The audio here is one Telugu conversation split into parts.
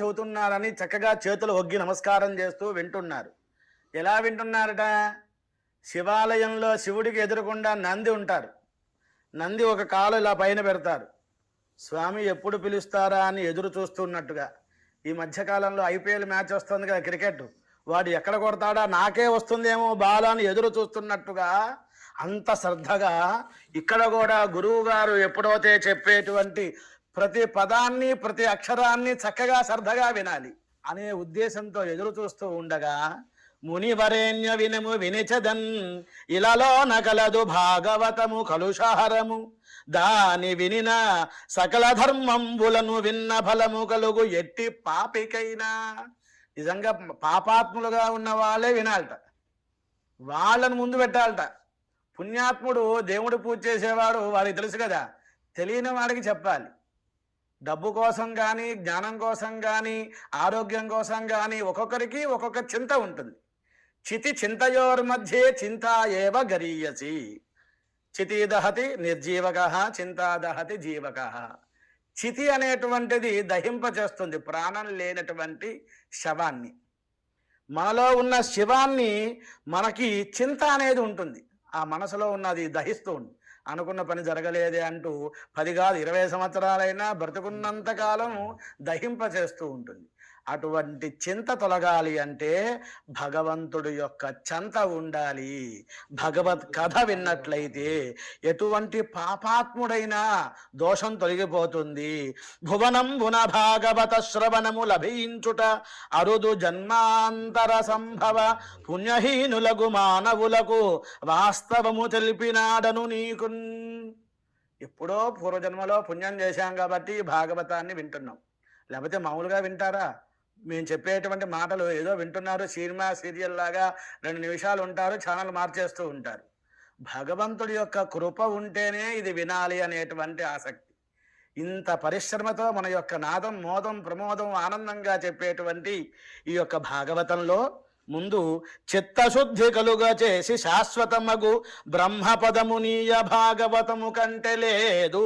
చెబుతున్నారని చక్కగా చేతులు ఒగ్గి నమస్కారం చేస్తూ వింటున్నారు. ఎలా వింటున్నారట? శివాలయంలో శివుడికి ఎదురుకుండా నంది ఉంటారు. నంది ఒక కాలు ఇలా పైన పెడతారు. స్వామి ఎప్పుడు పిలుస్తారా అని ఎదురు చూస్తున్నట్టుగా. ఈ మధ్యకాలంలో ఐపీఎల్ మ్యాచ్ వస్తుంది కదా, క్రికెట్. వాడు ఎక్కడ కొడతాడా, నాకే వస్తుందేమో బాల్ అని ఎదురు చూస్తున్నట్టుగా అంత శ్రద్ధగా ఇక్కడ కూడా గురువు గారు ఎప్పుడైతే చెప్పేటువంటి ప్రతి పదాన్ని ప్రతి అక్షరాన్ని చక్కగా శ్రద్ధగా వినాలి అనే ఉద్దేశంతో ఎదురు చూస్తూ ఉండగా మునివరేణ్య వినము వినిచదన్ ఇలాలో నకలదు భాగవతము కలుషారము దాని వినిన సకల ధర్మంబులను విన్న ఫలము కలుగు ఎట్టి పాపికైనా. నిజంగా పాపాత్ములుగా ఉన్న వాళ్ళే వినాలట, వాళ్ళను ముందు పెట్టాలట. పుణ్యాత్ముడు దేవుడు పూజ చేసేవాడు, వాడికి తెలుసు కదా, తెలియని వాడికి చెప్పాలి. డబ్బు కోసం కానీ జ్ఞానం కోసం కానీ ఆరోగ్యం కోసం కానీ ఒక్కొక్కరికి ఒక్కొక్క చింత ఉంటుంది. చితి చింతయోర్మధ్యే చింత ఏవ గరీయసి. చితి దహతి నిర్జీవక, చింతా దహతి జీవక. చితి అనేటువంటిది దహింపచేస్తుంది ప్రాణం లేనటువంటి శవాన్ని. మనలో ఉన్న శివాన్ని మనకి చింత అనేది ఉంటుంది, ఆ మనసులో ఉన్నది దహిస్తూ ఉంది. అనుకున్న పని జరగలేదే అంటూ 10 కాదు 20 సంవత్సరాలైనా బ్రతుకున్నంత కాలం దహింపచేస్తూ ఉంటుంది. అటువంటి చింత తొలగాలి అంటే భగవంతుడి యొక్క చెంత ఉండాలి. భగవత్ కథ విన్నట్లయితే ఎటువంటి పాపాత్ముడైనా దోషం తొలగిపోతుంది. భువనంబున భాగవత శ్రవణము లభించుట అరుదు జన్మాంతర సంభవ పుణ్యహీనులకు మానవులకు వాస్తవము తెలిపినాడను నీకు. ఎప్పుడో పూర్వజన్మలో పుణ్యం చేశాం కాబట్టి భాగవతాన్ని వింటున్నాం. లేకపోతే మామూలుగా వింటారా? మేము చెప్పేటువంటి మాటలు ఏదో వింటున్నారు, సినిమా సీరియల్ లాగా 2 నిమిషాలు ఉంటారు, ఛానల్ మార్చేస్తూ ఉంటారు. భగవంతుడి యొక్క కృప ఉంటేనే ఇది వినాలి అనేటువంటి ఆసక్తి. ఇంత పరిశ్రమతో మన యొక్క నాదం మోదం ప్రమోదం ఆనందంగా చెప్పేటువంటి ఈ యొక్క భాగవతంలో ముందు చిత్తశుద్ధి కలుగ చేసి శాశ్వతమగు బ్రహ్మపదమునీయ భాగవతము కంటే లేదు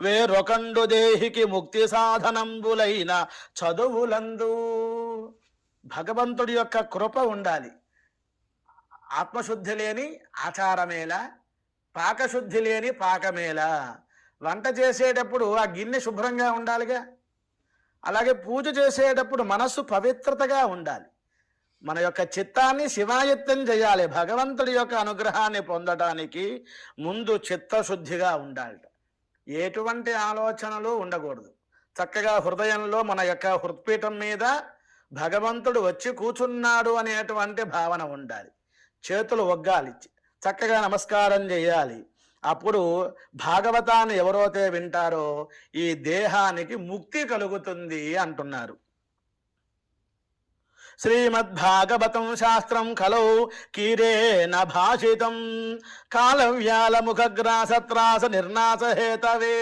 వేరొకండు దేహికి ముక్తి సాధనంబులైన చదువులందు. భగవంతుడి యొక్క కృప ఉండాలి. ఆత్మశుద్ధి లేని ఆచారమేలా, పాకశుద్ధి లేని పాకమేలా. వంట చేసేటప్పుడు ఆ గిన్నె శుభ్రంగా ఉండాలిగా, అలాగే పూజ చేసేటప్పుడు మనస్సు పవిత్రతగా ఉండాలి. మన యొక్క చిత్తాన్ని శివాయత్తం చేయాలి. భగవంతుడి యొక్క అనుగ్రహాన్ని పొందటానికి ముందు చిత్తశుద్ధిగా ఉండాలి. ఎటువంటి ఆలోచనలు ఉండకూడదు. చక్కగా హృదయంలో మన యొక్క హృత్పీఠం మీద భగవంతుడు వచ్చి కూర్చున్నాడు అనేటువంటి భావన ఉండాలి. చేతులు ఒగ్గాలి, చక్కగా నమస్కారం చేయాలి. అప్పుడు భాగవతాన్ని ఎవరైతే వింటారో ఈ దేహానికి ముక్తి కలుగుతుంది అంటున్నారు. శ్రీమద్భాగవతం శాస్త్రం కలౌ కీరేన భాషితం కాలవ్యాల ముఖగ్రాసత్రాస నిర్నాశ హేతవే.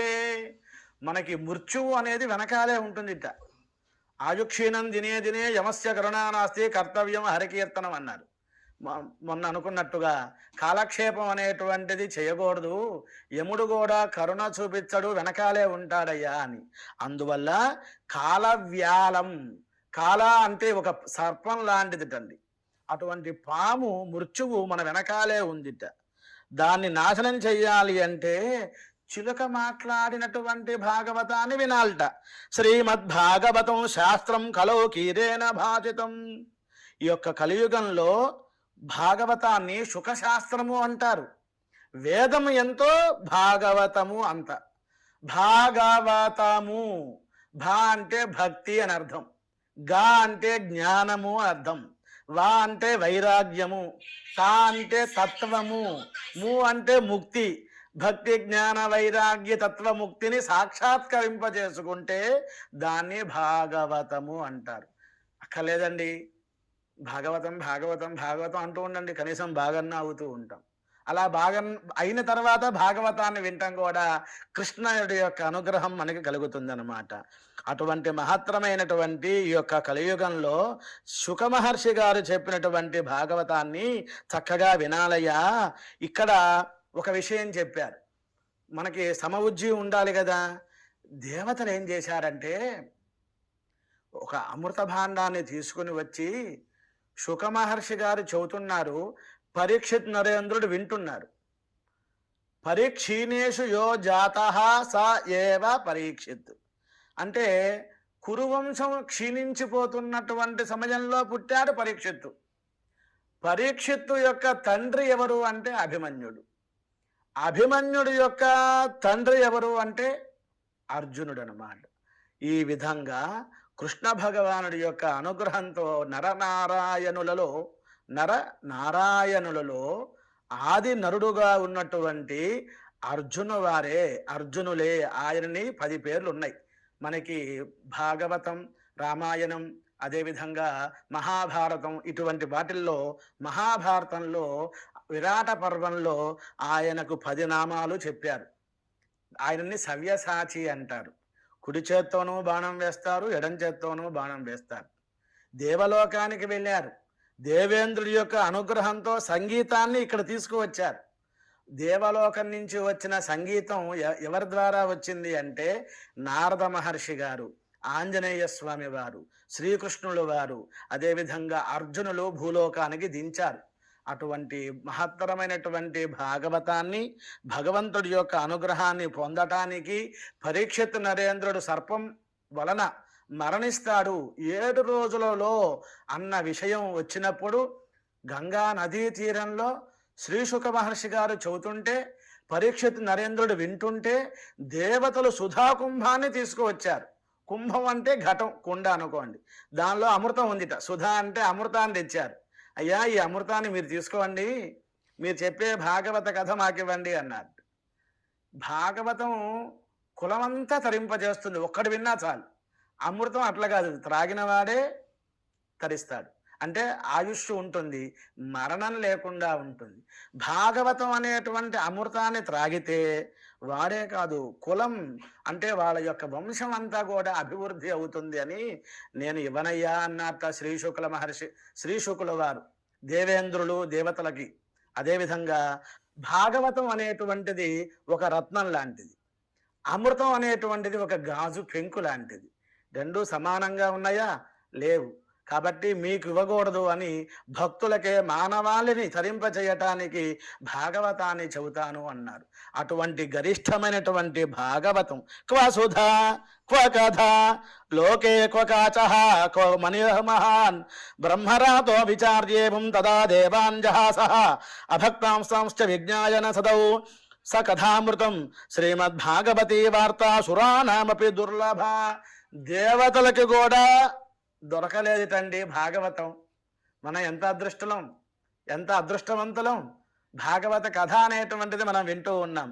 మనకి మృత్యువు అనేది వెనకాలే ఉంటుంది. ఆయుక్షీణం దినే దినే యమస్య కరుణానాస్తి కర్తవ్యం హరికీర్తనం అన్నారు. మొన్న అనుకున్నట్టుగా కాలక్షేపం అనేటువంటిది చేయకూడదు, యముడు కూడా కరుణ చూపించడు, వెనకాలే ఉంటాడయ్యా అని. అందువల్ల కాలవ్యాలం, కాల అంటే ఒక సర్పం లాంటిదిటండి. అటువంటి పాము మృత్యువు మన వెనకాలే ఉందిట. దాన్ని నాశనం చెయ్యాలి అంటే చిలుక మాట్లాడినటువంటి భాగవతాన్ని వినాలట. శ్రీమద్భాగవతం శాస్త్రం కలౌ కీరేన భాషితం. ఈ యొక్క కలియుగంలో భాగవతాన్ని సుఖశాస్త్రము అంటారు. వేదము ఎంతో భాగవతము అంత. భాగవతము, భా అంటే భక్తి అని అర్థం, గా అంటే జ్ఞానము అర్థం, వా అంటే వైరాగ్యము, తా అంటే తత్వము, ము అంటే ముక్తి. భక్తి జ్ఞాన వైరాగ్య తత్వముక్తిని సాక్షాత్కరింపజేసుకుంటే దాన్ని భాగవతము అంటారు. అక్కర్లేదండి, భాగవతం భాగవతం భాగవతం అంటూ ఉండండి, కనీసం బాగన్నా అవుతూ ఉంటాం. అలా బాగా అయిన తర్వాత భాగవతాన్ని వింటాం కూడా కృష్ణుడి యొక్క అనుగ్రహం మనకి కలుగుతుందన్నమాట. అటువంటి మహత్తరమైనటువంటి ఈ యొక్క కలియుగంలో శుక మహర్షి గారు చెప్పినటువంటి భాగవతాన్ని చక్కగా వినాలయ్యా. ఇక్కడ ఒక విషయం చెప్పారు, మనకి సమవుజ్జి ఉండాలి కదా. దేవతలు ఏం చేశారంటే ఒక అమృత భాండాన్ని తీసుకుని వచ్చి శుక మహర్షి గారు చెబుతున్నారు, పరీక్షిత్ నరేంద్రుడు వింటున్నారు. పరీక్షీణేషు యో జాతః స ఏవ పరీక్షిత్. అంటే కురువంశం క్షీణించిపోతున్నటువంటి సమయంలో పుట్టాడు పరీక్షిత్తు. పరీక్షిత్తు యొక్క తండ్రి ఎవరు అంటే అభిమన్యుడు. అభిమన్యుడు యొక్క తండ్రి ఎవరు అంటే అర్జునుడు అన్నమాట. ఈ విధంగా కృష్ణ భగవానుడి యొక్క అనుగ్రహంతో నరనారాయణులలో ఆది నరుడుగా ఉన్నటువంటి అర్జునులే. ఆయనని 10 పేర్లు ఉన్నాయి మనకి. భాగవతం, రామాయణం, అదేవిధంగా మహాభారతం, ఇటువంటి వాటిల్లో మహాభారతంలో విరాట పర్వంలో ఆయనకు 10 నామాలు చెప్పారు. ఆయనని సవ్యసాచి అంటారు. కుడి చేత్తోనూ బాణం వేస్తారు, ఎడం చేత్తోనూ బాణం వేస్తారు. దేవలోకానికి వెళ్ళారు. దేవేంద్రుడి యొక్క అనుగ్రహంతో సంగీతాన్ని ఇక్కడ తీసుకువచ్చారు. దేవలోకం నుంచి వచ్చిన సంగీతం ఎవరి ద్వారా వచ్చింది అంటే నారద మహర్షి గారు, ఆంజనేయ స్వామి వారు, శ్రీకృష్ణుల వారు, అదేవిధంగా అర్జునులు భూలోకానికి దించారు. అటువంటి మహత్తరమైనటువంటి భాగవతాన్ని, భగవంతుడి యొక్క అనుగ్రహాన్ని పొందటానికి పరీక్షిత్ నరేంద్రుడు సర్పం వలన మరణిస్తాడు 7 రోజులలో అన్న విషయం వచ్చినప్పుడు గంగా నదీ తీరంలో శ్రీశుక మహర్షి గారు చెబుతుంటే, పరీక్షిత్ నరేంద్రుడు వింటుంటే దేవతలు సుధా కుంభాన్ని తీసుకువచ్చారు. కుంభం అంటే ఘటం, కుండ అనుకోండి. దానిలో అమృతం ఉందిట. సుధా అంటే అమృతాన్ని తెచ్చారు. అయ్యా, ఈ అమృతాన్ని మీరు తీసుకోండి, మీరు చెప్పే భాగవత కథ మాకివ్వండి అన్నారు. భాగవతం కులమంతా తరింపజేస్తుంది, ఒక్కడు విన్నా చాలు. అమృతం అట్లా కాదు, త్రాగిన వాడే తరిస్తాడు. అంటే ఆయుష్ ఉంటుంది, మరణం లేకుండా ఉంటుంది. భాగవతం అనేటువంటి అమృతాన్ని త్రాగితే వాడే కాదు, కులం అంటే వాళ్ళ యొక్క వంశం అంతా కూడా అభివృద్ధి అవుతుంది అని నేను ఇవ్వనయ్యా అన్నట్ట శ్రీశుకుల వారు దేవేంద్రులు దేవతలకి. అదేవిధంగా భాగవతం అనేటువంటిది ఒక రత్నం లాంటిది, అమృతం అనేటువంటిది ఒక గాజు పెంకు లాంటిది. రెండు సమానంగా ఉన్నాయా? లేవు. కాబట్టి మీకు ఇవ్వకూడదు అని భక్తులకే మానవాళిని తరింపచేయటానికి భాగవతాన్ని చెబుతాను అన్నారు. అటువంటి గరిష్టమైనటువంటి భాగవతం క్వ సుధా క్వ కథ లోకే క్వ కాచః క్వ మనిమహాన్ బ్రహ్మరాతో విచార్యేవం తదా దేవాన్ జహాసః అభక్తాంశ్చ విజ్ఞాయన సదౌ స కథామృతం శ్రీమద్భాగవతీ వార్తా సురానామపి దుర్లభ. దేవతలకి కూడా దొరకలేదుటండి భాగవతం. మనం ఎంత అదృష్టలం, ఎంత అదృష్టవంతులం. భాగవత కథ అనేటువంటిది మనం వింటూ ఉన్నాం.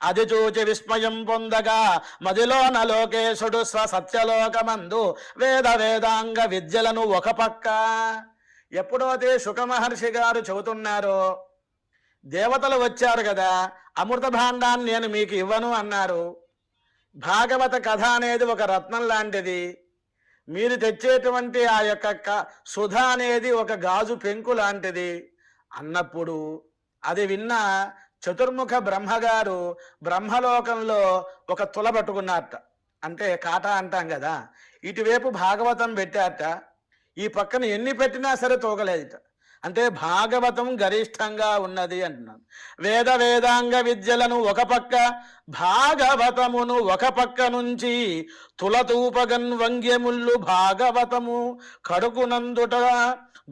అది చూచి విస్మయం పొందగా మదిలోన లోకేశుడు సత్యలోకమందు వేదాంగ విద్యలను ఒక పక్క. ఎప్పుడైతే శుక మహర్షి గారు చెబుతున్నారో, దేవతలు వచ్చారు కదా, అమృత భాండాన్ని నేను మీకు ఇవ్వను అన్నారు. భాగవత కథ అనేది ఒక రత్నం లాంటిది, మీరు తెచ్చేటువంటి ఆ యొక్క సుధ అనేది ఒక గాజు పెంకు లాంటిది అన్నప్పుడు అది విన్న చతుర్ముఖ బ్రహ్మగారు బ్రహ్మలోకంలో ఒక తుల పట్టుకున్నారట. అంటే కాటా అంటాం కదా, ఇటువైపు భాగవతం పెట్టారట, ఈ పక్కన ఎన్ని పెట్టినా సరే తోగలేదట. అంటే భాగవతం గరిష్టంగా ఉన్నది అంటున్నాను. వేదాంగ విద్యలను ఒక పక్క, భాగవతమును ఒక పక్క నుంచి తులతూపగన్ వంగ్యముళ్ళు భాగవతము కడుకునందుట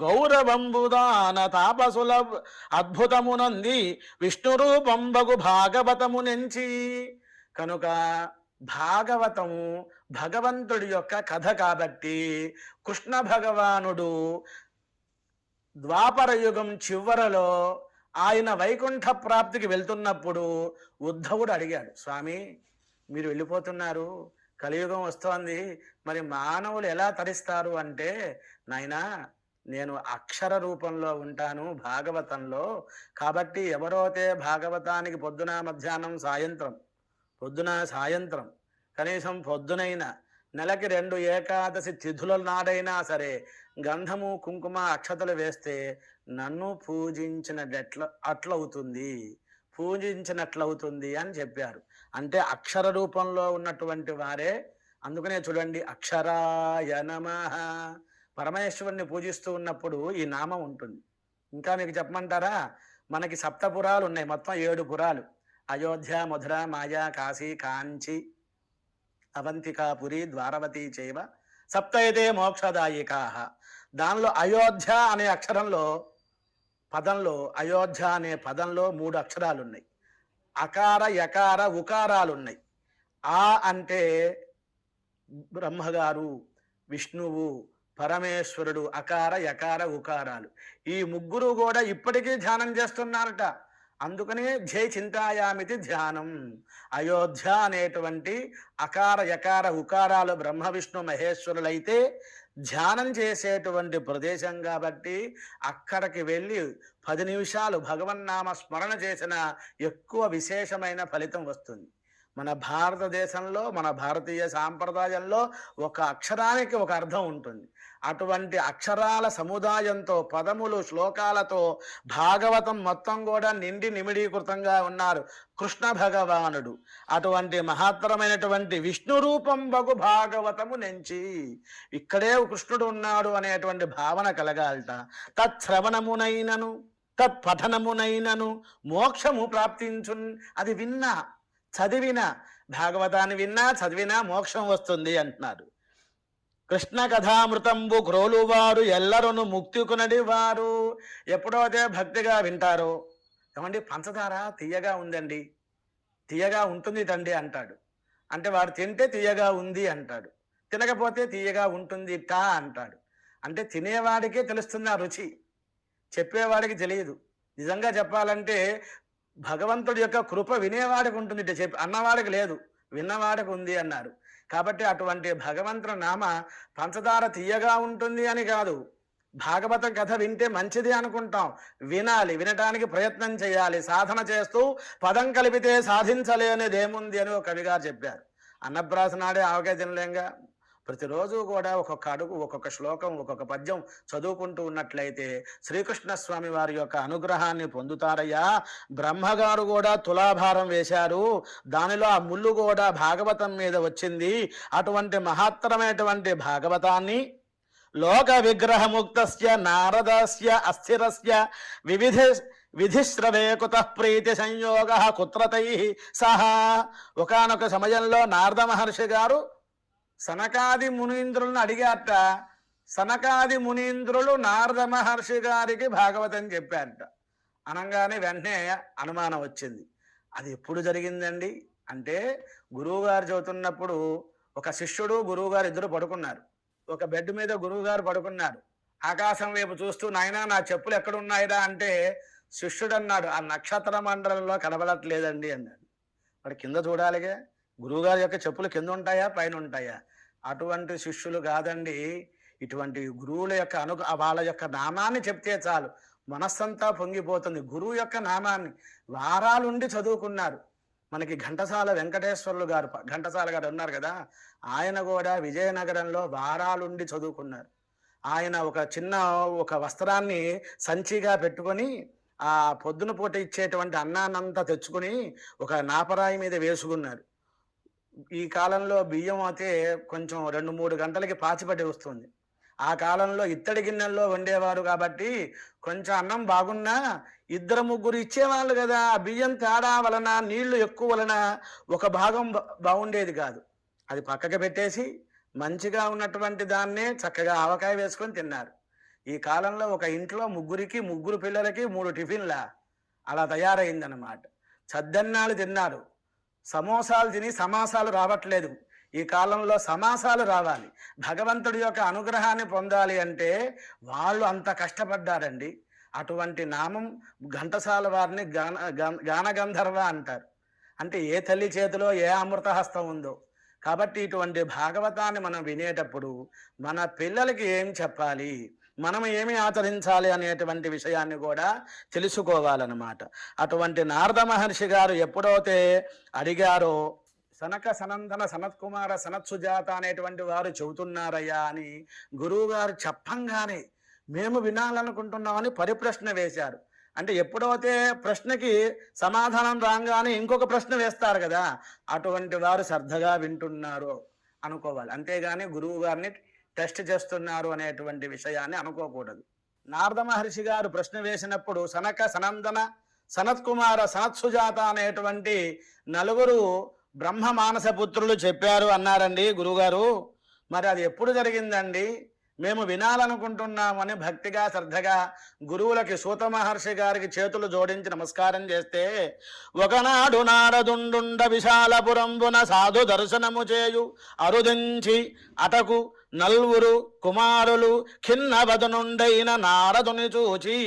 గౌరవంబుదాన తాపసుల అద్భుతమునంది విష్ణు రూపంబగు భాగవతము నుంచి. కనుక భాగవతము భగవంతుడి యొక్క కథ కాబట్టి కృష్ణ భగవానుడు ద్వాపర యుగం చివరలో ఆయన వైకుంఠ ప్రాప్తికి వెళ్తున్నప్పుడు ఉద్ధవుడు అడిగాడు, స్వామి మీరు వెళ్ళిపోతున్నారు, కలియుగం వస్తోంది, మరి మానవులు ఎలా తరిస్తారు అంటే, నాయనా నేను అక్షర రూపంలో ఉంటాను భాగవతంలో, కాబట్టి ఎవరైతే భాగవతానికి పొద్దున మధ్యాహ్నం సాయంత్రం కనీసం పొద్దునైనా నెలకి 2 ఏకాదశి తిథుల నాడైనా సరే గంధము కుంకుమ అక్షతలు వేస్తే నన్ను పూజించినట్లవుతుంది అని చెప్పారు. అంటే అక్షర రూపంలో ఉన్నటువంటి వారే అందుకనే చూడండి, అక్షరాయ నమః. పరమేశ్వరుని పూజిస్తూ ఉన్నప్పుడు ఈ నామం ఉంటుంది. ఇంకా మీకు చెప్పమంటారా? మనకి సప్తపురాలు ఉన్నాయి, మొత్తం 7 పురాలు. అయోధ్య, మధుర, మాయా, కాశీ, కాంచి, అవంతికాపురి, ద్వారవతి చైవ సప్తైతే మోక్షదాయికాః. దానిలో అయోధ్య అనే అక్షరంలో పదంలో అయోధ్య అనే పదంలో 3 అక్షరాలు ఉన్నాయి. అకార, యకార, ఉకారాలు ఉన్నాయి. ఆ అంటే బ్రహ్మగారు, విష్ణువు, పరమేశ్వరుడు, అకార, యకార, ఉకారాలు. ఈ ముగ్గురు కూడా ఇప్పటికీ ధ్యానం చేస్తున్నారట. అందుకనే జై చింతాయామితి ధ్యానం. అయోధ్య అనేటువంటి అకార, యకార, ఉకారాలు బ్రహ్మ విష్ణు మహేశ్వరులైతే ధ్యానం చేసేటువంటి ప్రదేశం కాబట్టి అక్కడికి వెళ్ళి 10 నిమిషాలు భగవన్నామ స్మరణ చేసిన ఎక్కువ విశేషమైన ఫలితం వస్తుంది. మన భారతదేశంలో, మన భారతీయ సాంప్రదాయంలో ఒక అక్షరానికి ఒక అర్థం ఉంటుంది. అటువంటి అక్షరాల సముదాయంతో, పదములు, శ్లోకాలతో భాగవతం మొత్తం కూడా నిండి నిమిడీకృతంగా ఉన్నారు కృష్ణ భగవానుడు. అటువంటి మహత్తరమైనటువంటి విష్ణు రూపం బగు భాగవతము నుంచి ఇక్కడే కృష్ణుడు ఉన్నాడు అనేటువంటి భావన కలగాలట. తత్శ్రవణమునైనను తత్పఠనమునైనను మోక్షము ప్రాప్తించున్. అది విన్నా, చదివిన, భాగవతాన్ని విన్నా చదివినా మోక్షం వస్తుంది అంటున్నారు. కృష్ణ కథామృతంబు క్రోలువారు ఎల్లరును ముక్తికునడి వారు. ఎప్పుడైతే భక్తిగా వింటారో, ఏమండి పంచదార తీయగా ఉందండి, తీయగా ఉంటుంది తండ్రి అంటాడు. అంటే వాడు తింటే తీయగా ఉంది అంటాడు, తినకపోతే తీయగా ఉంటుంది టా అంటాడు. అంటే తినేవాడికే తెలుస్తుంది ఆ రుచి, చెప్పేవాడికి తెలియదు. నిజంగా చెప్పాలంటే భగవంతుడి యొక్క కృప వినేవాడికి ఉంటుంది, చెప్పి అన్నవాడికి లేదు, విన్నవాడికి ఉంది అన్నారు. కాబట్టి అటువంటి భగవంతుని నామ పంచదార తీయగా ఉంటుంది అని కాదు, భాగవతం కథ వింటే మంచిది అనుకుంటాం. వినాలి, వినటానికి ప్రయత్నం చేయాలి, సాధన చేస్తూ పదం కలిపితే సాధించలేనిదేముంది అని ఒక కవిగారు చెప్పారు. అన్నప్రాసనాడే ఆవకాయ తినలేంగా. ప్రతిరోజు కూడా ఒక్కొక్క అడుగు, ఒక్కొక్క శ్లోకం, ఒక్కొక్క పద్యం చదువుకుంటూ ఉన్నట్లయితే శ్రీకృష్ణ స్వామి వారి యొక్క అనుగ్రహాన్ని పొందుతారయ్యా. బ్రహ్మగారు కూడా తులాభారం వేశారు, దానిలో ఆ ముళ్ళు కూడా భాగవతం మీద వచ్చింది. అటువంటి మహత్తరమైనటువంటి భాగవతాన్ని లోక విగ్రహముక్తస్య నారదస్య అస్థిరస్య విధిశ్రవే కుతః ప్రీతి సంయోగ కుత్రతై సహా. ఒకానొక సమయంలో నారద మహర్షి గారు సనకాది మునీంద్రులను అడిగారట. సనకాది మునీంద్రులు నారద మహర్షి గారికి భాగవతం చెప్పారట. అనగానే వెంటనే అనుమానం వచ్చింది. అది ఎప్పుడు జరిగిందండి అంటే, గురువుగారు చదువుతున్నప్పుడు ఒక శిష్యుడు గురువుగారు ఇద్దరు పడుకున్నారు. ఒక బెడ్ మీద గురువుగారు పడుకున్నారు. ఆకాశం వైపు చూస్తూ, నాయనా నా చెప్పులు ఎక్కడున్నాయిరా అంటే శిష్యుడు అన్నాడు, ఆ నక్షత్ర మండలంలో కనబడట్లేదండి అన్నాడు. వాడు కింద చూడాలిగా, గురువుగారి యొక్క చెప్పులు కింద ఉంటాయా పైన ఉంటాయా? అటువంటి శిష్యులు కాదండి. ఇటువంటి గురువుల యొక్క వాళ్ళ యొక్క నామాన్ని చెప్తే చాలు మనస్సంతా పొంగిపోతుంది. గురువు యొక్క నామాన్ని వారాలుండి చదువుకున్నారు. మనకి ఘంటసాల వెంకటేశ్వర్లు గారు, ఘంటసాల గారు ఉన్నారు కదా, ఆయన కూడా విజయనగరంలో వారాలుండి చదువుకున్నారు. ఆయన ఒక వస్త్రాన్ని సంచిగా పెట్టుకొని ఆ పొద్దున పూట ఇచ్చేటువంటి అన్నాన్నంతా తెచ్చుకుని ఒక నాపరాయి మీద వేసుకున్నారు. ఈ కాలంలో బియ్యం అయితే కొంచెం 2-3 గంటలకి పాచిపడి వస్తుంది. ఆ కాలంలో ఇత్తడి గిన్నెల్లో వండేవారు కాబట్టి కొంచెం అన్నం బాగున్నా 2-3 ఇచ్చేవాళ్ళు కదా. ఆ బియ్యం తేడా వలన, నీళ్లు ఎక్కువ వలన ఒక భాగం బాగుండేది కాదు. అది పక్కకి పెట్టేసి మంచిగా ఉన్నటువంటి దాన్నే చక్కగా ఆవకాయ వేసుకొని తిన్నారు. ఈ కాలంలో ఒక ఇంట్లో 3 పిల్లలకి 3 టిఫిన్లా అలా తయారైందన్నమాట. చద్దన్నాలు తిన్నారు, సమోసాలు తిని సమాసాలు రావట్లేదు. ఈ కాలంలో సమాసాలు రావాలి. భగవంతుడి యొక్క అనుగ్రహాన్ని పొందాలి అంటే వాళ్ళు అంత కష్టపడ్డారండి. అటువంటి నామం ఘంటసాల వారిని గానగంధర్వ అంటారు. అంటే ఏ తల్లి చేతిలో ఏ అమృత హస్తం ఉందో. కాబట్టి ఇటువంటి భాగవతాన్ని మనం వినేటప్పుడు మన పిల్లలకి ఏం చెప్పాలి, మనం ఏమి ఆచరించాలి అనేటువంటి విషయాన్ని కూడా తెలుసుకోవాలన్నమాట. అటువంటి నారద మహర్షి గారు ఎప్పుడైతే అడిగారో, సనక సనందన సనత్కుమార సనత్సుజాత అనేటువంటి వారు చెబుతున్నారయ్యా అని గురువు గారు చెప్పంగానే మేము వినాలనుకుంటున్నామని పరిప్రశ్న వేశారు. అంటే ఎప్పుడైతే ప్రశ్నకి సమాధానం రాగానే ఇంకొక ప్రశ్న వేస్తారు కదా, అటువంటి వారు శ్రద్ధగా వింటున్నారు. అనుకోవాలి. అంతేగాని గురువు గారిని టెస్ట్ చేస్తున్నారు అనేటువంటి విషయాన్ని అనుకోకూడదు. నారద మహర్షి గారు ప్రశ్న వేసినప్పుడు సనక, సనందన, సనత్కుమార, సనత్సుజాత అనేటువంటి నలుగురు బ్రహ్మ మానస పుత్రులు చెప్పారు అన్నారండి గురువుగారు. మరి అది ఎప్పుడు జరిగిందండి? మేము వినాలనుకుంటున్నామని భక్తిగా శ్రద్ధగా గురువులకి సూత మహర్షి గారికి చేతులు జోడించి నమస్కారం చేస్తే, ఒకనాడు నారదుండుండ విశాలపురంబున సాధు దర్శనము చేయు అరుదించి అటకు నల్వురు కుమారులు ఖిన్నవదనుండైన నారదుని చూచి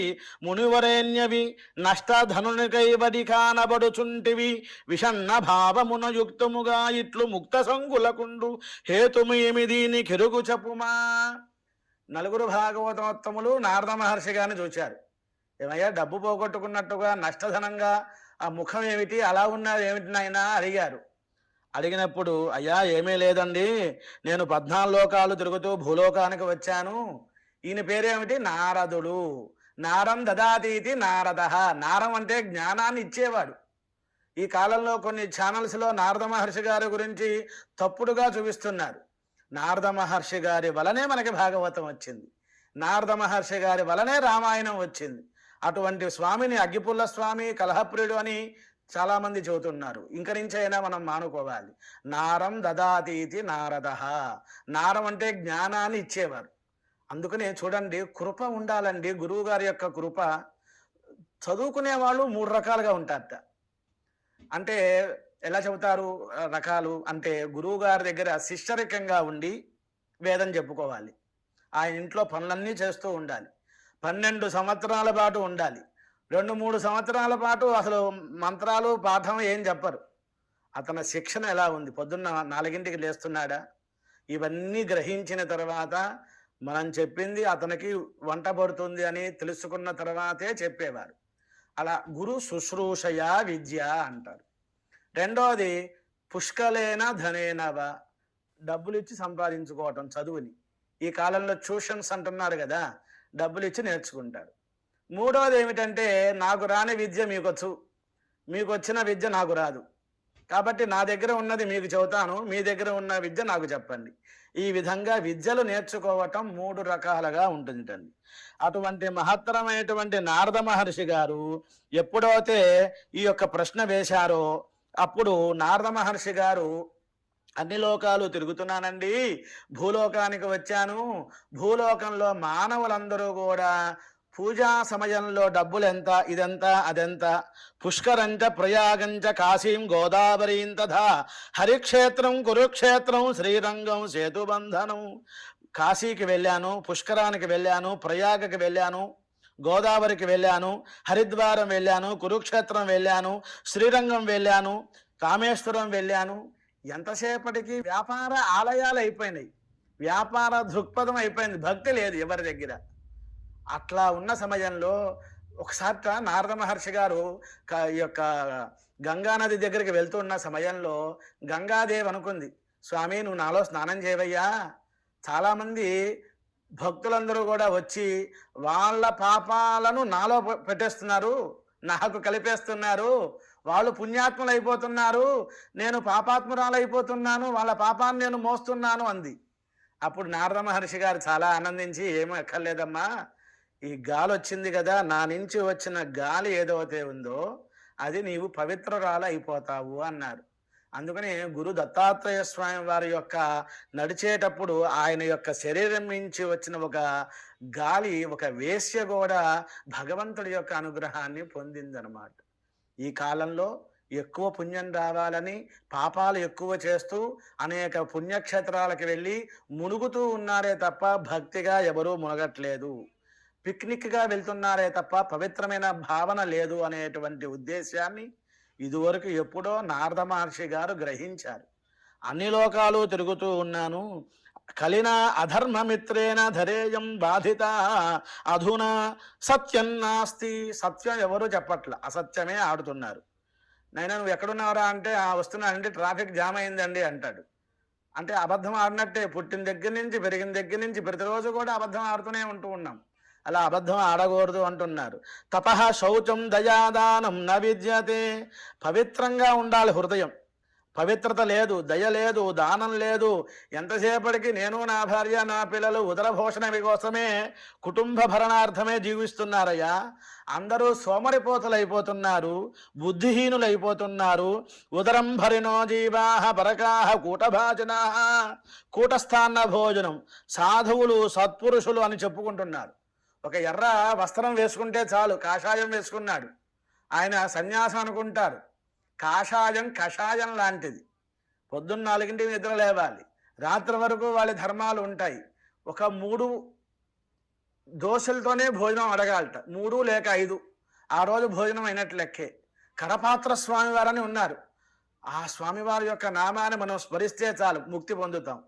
మునివరేణ్యవి నష్టధనునికైవడి కానబడుచుంటివి విషన్న భావమున యుక్తముగా ఇట్లు ముక్త సంగులకుండు హేతుమేమి దీని కెరుగు చెప్పుమా. నలుగురు భాగవతోత్తములు నారద మహర్షి గారిని చూచారు. ఏమయ్యా, డబ్బు పోగొట్టుకున్నట్టుగా నష్టధనంగా ఆ ముఖం ఏమిటి, అలా ఉన్నది ఏమిటి నాయనా అడిగారు. అడిగినప్పుడు, అయ్యా ఏమీ లేదండి, నేను 14 లోకాలు తిరుగుతూ భూలోకానికి వచ్చాను. ఈయన పేరేమిటి? నారదుడు. నారం దదాతీతి నారద. నారం అంటే జ్ఞానాన్ని ఇచ్చేవాడు. ఈ కాలంలో కొన్ని ఛానల్స్లో నారద మహర్షి గారి గురించి తప్పుడుగా చూపిస్తున్నారు. నారద మహర్షి గారి వలనే మనకి భాగవతం వచ్చింది, నారద మహర్షి గారి వలనే రామాయణం వచ్చింది. అటువంటి స్వామిని అగ్గిపుల్ల స్వామి, కలహప్రియుడు అని చాలామంది చెబుతున్నారు. ఇంక నుంచైనా మనం మానుకోవాలి. నారం దదాతీతి నారద. నారం అంటే జ్ఞానాన్ని ఇచ్చేవారు. అందుకనే చూడండి, కృప ఉండాలండి. గురువు గారి యొక్క కృప. చదువుకునే వాళ్ళు 3 రకాలుగా ఉంటారట. అంటే ఎలా చెబుతారు రకాలు అంటే, గురువు గారి దగ్గర శిష్యరికంగా ఉండి వేదం చెప్పుకోవాలి, ఆయన ఇంట్లో పనులన్నీ చేస్తూ ఉండాలి, 12 సంవత్సరాల పాటు ఉండాలి, 2-3 సంవత్సరాల పాటు అసలు మంత్రాలు పాఠం ఏం చెప్పరు. అతని శిక్షణ ఎలా ఉంది? పొద్దున్న 4ంటికి లేస్తున్నాడా? ఇవన్నీ గ్రహించిన తర్వాత మనం చెప్పింది అతనికి వంట పడుతుంది అని తెలుసుకున్న తర్వాతే చెప్పేవారు. అలా గురు శుశ్రూషయ విద్య అంటారు. రెండోది పుష్కలేన ధనేనవ, డబ్బులు ఇచ్చి సంపాదించుకోవటం చదువుని. ఈ కాలంలో ట్యూషన్స్ అంటున్నారు కదా, డబ్బులు ఇచ్చి నేర్చుకుంటారు. మూడోది ఏమిటంటే, నాకు రాని విద్య మీకొచ్చు, మీకు వచ్చిన విద్య నాకు రాదు, కాబట్టి నా దగ్గర ఉన్నది మీకు చెబుతాను, మీ దగ్గర ఉన్న విద్య నాకు చెప్పండి. ఈ విధంగా విద్యలు నేర్చుకోవటం 3 రకాలుగా ఉంటుందండి. అటువంటి మహత్తరమైనటువంటి నారద మహర్షి గారు ఎప్పుడైతే ఈ యొక్క ప్రశ్న వేశారో, అప్పుడు నారద మహర్షి గారు, అన్ని లోకాలు తిరుగుతున్నానండి, భూలోకానికి వచ్చాను, భూలోకంలో మానవులందరూ కూడా పూజా సమయంలో డబ్బులు ఎంత, ఇదెంత, అదెంత, పుష్కరంచ ప్రయాగంచ కాశీం గోదావరీం తథా హరిక్షేత్రం కురుక్షేత్రం శ్రీరంగం సేతుబంధనం. కాశీకి వెళ్ళాను, పుష్కరానికి వెళ్ళాను, ప్రయాగకి వెళ్ళాను, గోదావరికి వెళ్ళాను, హరిద్వారం వెళ్ళాను, కురుక్షేత్రం వెళ్ళాను, శ్రీరంగం వెళ్ళాను, కామేశ్వరం వెళ్ళాను. ఎంతసేపటికి వ్యాపార ఆలయాలు అయిపోయినాయి, వ్యాపార దృక్పథం అయిపోయింది, భక్తి లేదు ఎవరి దగ్గర. అట్లా ఉన్న సమయంలో ఒకసారి నారద మహర్షి గారు ఈ యొక్క గంగానది దగ్గరికి వెళ్తున్న సమయంలో గంగాదేవి అనుకుంది, స్వామి నువ్వు నాలో స్నానం చేయవయ్యా, చాలామంది భక్తులందరూ కూడా వచ్చి వాళ్ళ పాపాలను నాలో పెట్టేస్తున్నారు, నాకు కలిపేస్తున్నారు, వాళ్ళు పుణ్యాత్ములు అయిపోతున్నారు, నేను పాపాత్మురాలు అయిపోతున్నాను, వాళ్ళ పాపాన్ని నేను మోస్తున్నాను అంది. అప్పుడు నారద మహర్షి గారు చాలా ఆనందించి, ఏమీ ఎక్కర్లేదమ్మా, ఈ గాలి వచ్చింది కదా, నా నుంచి వచ్చిన గాలి ఏదైతే ఉందో అది నీవు పవిత్రురాలు అయిపోతావు అన్నారు. అందుకని గురు దత్తాత్రేయ స్వామి వారి యొక్క నడిచేటప్పుడు ఆయన యొక్క శరీరం నుంచి వచ్చిన ఒక గాలి, ఒక వేశ్య కూడా భగవంతుడి యొక్క అనుగ్రహాన్ని పొందిందనమాట. ఈ కాలంలో ఎక్కువ పుణ్యం రావాలని పాపాలు ఎక్కువ చేస్తూ అనేక పుణ్యక్షేత్రాలకు వెళ్ళి మునుగుతూ ఉన్నారే తప్ప భక్తిగా ఎవరూ మునగట్లేదు, పిక్నిక్గా వెళ్తున్నారే తప్ప పవిత్రమైన భావన లేదు అనేటువంటి ఉద్దేశాన్ని ఇదివరకు ఎప్పుడో నారద మహర్షి గారు గ్రహించారు. అన్ని లోకాలు తిరుగుతూ ఉన్నాను, కలిన అధర్మమిత్రేణ ధరేయం బాధిత అధునా సత్యం నాస్తి. సత్యం ఎవరు చెప్పట్ల, అసత్యమే ఆడుతున్నారు. నైనా నువ్వు ఎక్కడున్నావురా అంటే, వస్తున్నానంటే ట్రాఫిక్ జామ్ అయిందండి అంటాడు. అంటే అబద్ధం ఆడినట్టే. పుట్టిన దగ్గర నుంచి పెరిగిన దగ్గర నుంచి ప్రతిరోజు కూడా అబద్ధం ఆడుతూనే ఉంటూ ఉన్నాం. అలా అబద్ధం ఆడకూడదు అంటున్నారు. తపః శౌచం దయాదానం న విద్యతే. పవిత్రంగా ఉండాలి హృదయం. పవిత్రత లేదు, దయ లేదు, దానం లేదు. ఎంతసేపటికి నేను నా భార్య నా పిల్లలు ఉదరభోషణ కోసమే, కుటుంబ భరణార్థమే జీవిస్తున్నారయ్యా. అందరూ సోమరిపోతలైపోతున్నారు, బుద్ధిహీనులైపోతున్నారు. ఉదరం భరినో జీవాహ పరకాహ కూటభాజనా, కూటస్థాన్న భోజనం. సాధువులు సత్పురుషులు అని చెప్పుకుంటున్నారు. ఒక ఎర్ర వస్త్రం వేసుకుంటే చాలు, కాషాయం వేసుకున్నాడు, ఆయన సన్యాసం అనుకుంటారు. కాషాయం కషాయం లాంటిది. పొద్దున్న 4ంటికి నిద్ర లేవాలి, రాత్రి వరకు వాళ్ళ ధర్మాలు ఉంటాయి. ఒక 3 దోశలతోనే భోజనం అడగాలట, 3 లేక 5 ఆ రోజు భోజనం అయినట్లు లెక్కే. కరపాత్ర స్వామివారని ఉన్నారు. ఆ స్వామివారి యొక్క నామాన్ని మనం స్మరిస్తే చాలు, ముక్తి పొందుతాం.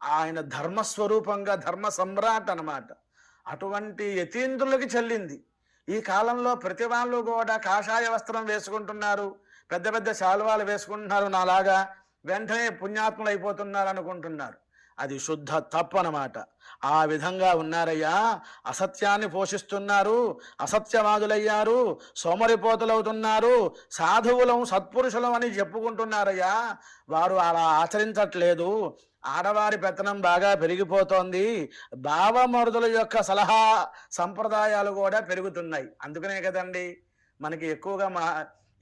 ఆయన ధర్మస్వరూపంగా ధర్మ సమ్రాట్ అన్నమాట. అటువంటి యతీంద్రులకి చెల్లింది. ఈ కాలంలో ప్రతి వాళ్ళు కూడా కాషాయ వస్త్రం వేసుకుంటున్నారు, పెద్ద పెద్ద శాలువాలు వేసుకుంటున్నారు, నాలాగా వెంటనే పుణ్యాత్ములు అయిపోతున్నారు అనుకుంటున్నారు. అది శుద్ధ తప్పు అన్నమాట. ఆ విధంగా ఉన్నారయ్యా. అసత్యాన్ని పోషిస్తున్నారు, అసత్యవాదులయ్యారు, సోమరిపోతులవుతున్నారు. సాధువులం సత్పురుషులం అని చెప్పుకుంటున్నారయ్యా. వారు అలా ఆచరించట్లేదు. ఆడవారి పెత్తనం బాగా పెరిగిపోతోంది. బావమరుదుల యొక్క సలహా సంప్రదాయాలు కూడా పెరుగుతున్నాయి. అందుకనే కదండి మనకి ఎక్కువగా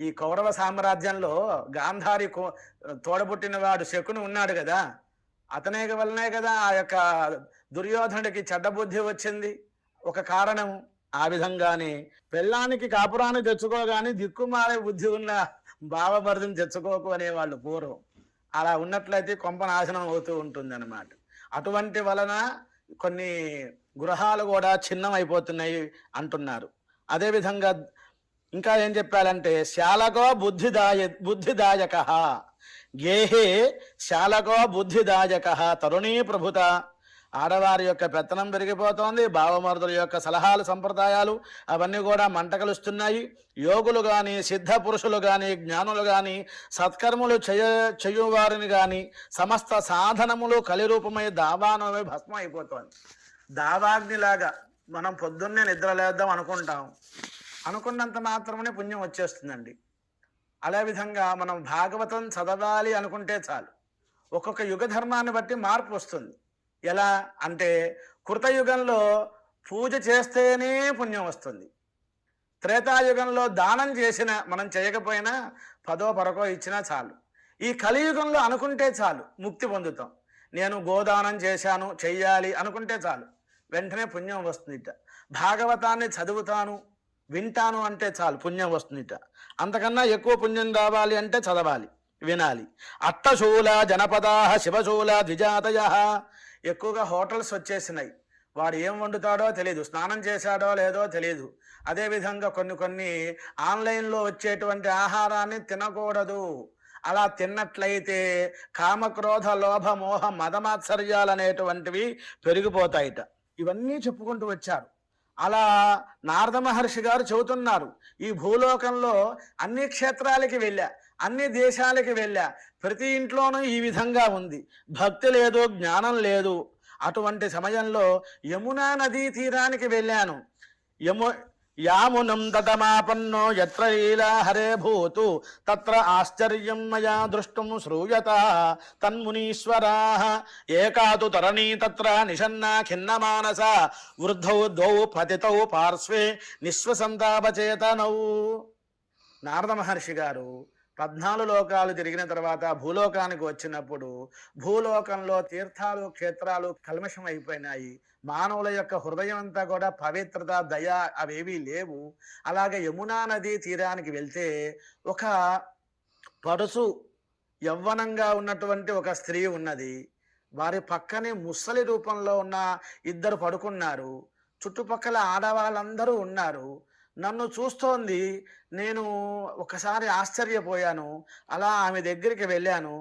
ఈ కౌరవ సామ్రాజ్యంలో గాంధారి తోడబుట్టినవాడు శకుని ఉన్నాడు కదా, అతనే వల్లనే కదా ఆ యొక్క దుర్యోధనుడికి చెడ్డ బుద్ధి వచ్చింది. ఒక కారణం. ఆ విధంగానే పెళ్ళానికి కాపురాన్ని తెచ్చుకోగాని దిక్కుమాలే బుద్ధి ఉన్న బావమరుదిని తెచ్చుకోకు అనేవాళ్ళు పూర్వం. అలా ఉన్నట్లయితే కొంప నాశనం అవుతూ ఉంటుంది అన్నమాట. అటువంటి వలన కొన్ని గృహాలు కూడా చిన్నం అయిపోతున్నాయి అంటున్నారు. అదేవిధంగా ఇంకా ఏం చెప్పాలంటే శాలకో బుద్ధిదాయక గేహే శాలకో బుద్ధిదాయక తరుణీ ప్రభుత. ఆడవారి యొక్క పెత్తనం పెరిగిపోతోంది, బావమరుదుల యొక్క సలహాలు సంప్రదాయాలు అవన్నీ కూడా మంటకలుస్తున్నాయి. యోగులు కానీ, సిద్ధ పురుషులు కానీ, జ్ఞానులు కానీ, సత్కర్ములు చేయువారిని కానీ సమస్త సాధనములు కలిరూపమై దావానమే భస్మం అయిపోతుంది. దావాగ్నిలాగా మనం పొద్దున్నే నిద్రలేద్దాం అనుకుంటాం, అనుకున్నంత మాత్రమే పుణ్యం వచ్చేస్తుందండి. అదే విధంగా మనం భాగవతం చదవాలి అనుకుంటే చాలు, ఒక్కొక్క యుగ ధర్మాన్ని బట్టి మార్పు వస్తుంది. ఎలా అంటే కృతయుగంలో పూజ చేస్తేనే పుణ్యం వస్తుంది. త్రేతాయుగంలో దానం చేసిన మనం చేయకపోయినా 10ో 12 ఇచ్చినా చాలు. ఈ కలియుగంలో అనుకుంటే చాలు ముక్తి పొందుతాం. నేను గోదానం చేశాను, చెయ్యాలి అనుకుంటే చాలు, వెంటనే పుణ్యం వస్తుందిట. భాగవతాన్ని చదువుతాను, వింటాను అంటే చాలు, పుణ్యం వస్తుందిట. అంతకన్నా ఎక్కువ పుణ్యం రావాలి అంటే చదవాలి, వినాలి. అట్టశూల జనపదా శివశూల ద్విజాతయ. ఎక్కువగా హోటల్స్ వచ్చేసినాయి. వాడు ఏం వండుతాడో తెలియదు, స్నానం చేశాడో లేదో తెలియదు. అదేవిధంగా కొన్ని ఆన్లైన్లో వచ్చేటువంటి ఆహారాన్ని తినకూడదు. అలా తిన్నట్లయితే కామక్రోధ లోభ మోహ మదమాత్సర్యాలు అనేటువంటివి పెరిగిపోతాయిట. ఇవన్నీ చెప్పుకుంటూ వచ్చారు. అలా నారద మహర్షి గారు చెబుతున్నారు, ఈ భూలోకంలో అన్ని క్షేత్రాలకి వెళ్ళా, అన్ని దేశాలకి వెళ్ళా, ప్రతి ఇంట్లోనూ ఈ విధంగా ఉంది. భక్తి లేదు, జ్ఞానం లేదు. అటువంటి సమయంలో యమునా నదీ తీరానికి వెళ్ళాను. యామునం తటమాపన్నో యత్ర లీలా హరే భూతు తత్ర ఆశ్చర్యం మయా దృష్టం శ్రూయత తన్మునీశ్వరా. ఏకాతు తరణీ తత్ర నిషన్నా ఖిన్నమానస వృద్ధౌ ద్వౌ పతితౌ పార్శ్వే నిశ్వసంతాపచేతనౌ. నారద మహర్షి గారు 14 లోకాలు తిరిగిన తర్వాత భూలోకానికి వచ్చినప్పుడు భూలోకంలో తీర్థాలు క్షేత్రాలు కల్మషం అయిపోయినాయి. మానవుల యొక్క హృదయం అంతా కూడా పవిత్రత దయ అవేవీ లేవు. అలాగే యమునా నదీ తీరానికి వెళ్తే ఒక పడుసు యవ్వనంగా ఉన్నటువంటి ఒక స్త్రీ ఉన్నది. వారి పక్కనే ముసలి రూపంలో ఉన్న 2 పడుకున్నారు. చుట్టుపక్కల ఆడవాళ్ళందరూ ఉన్నారు. నన్ను చూస్తోంది. నేను ఒకసారి ఆశ్చర్యపోయాను. అలా ఆమె దగ్గరికి వెళ్ళాను.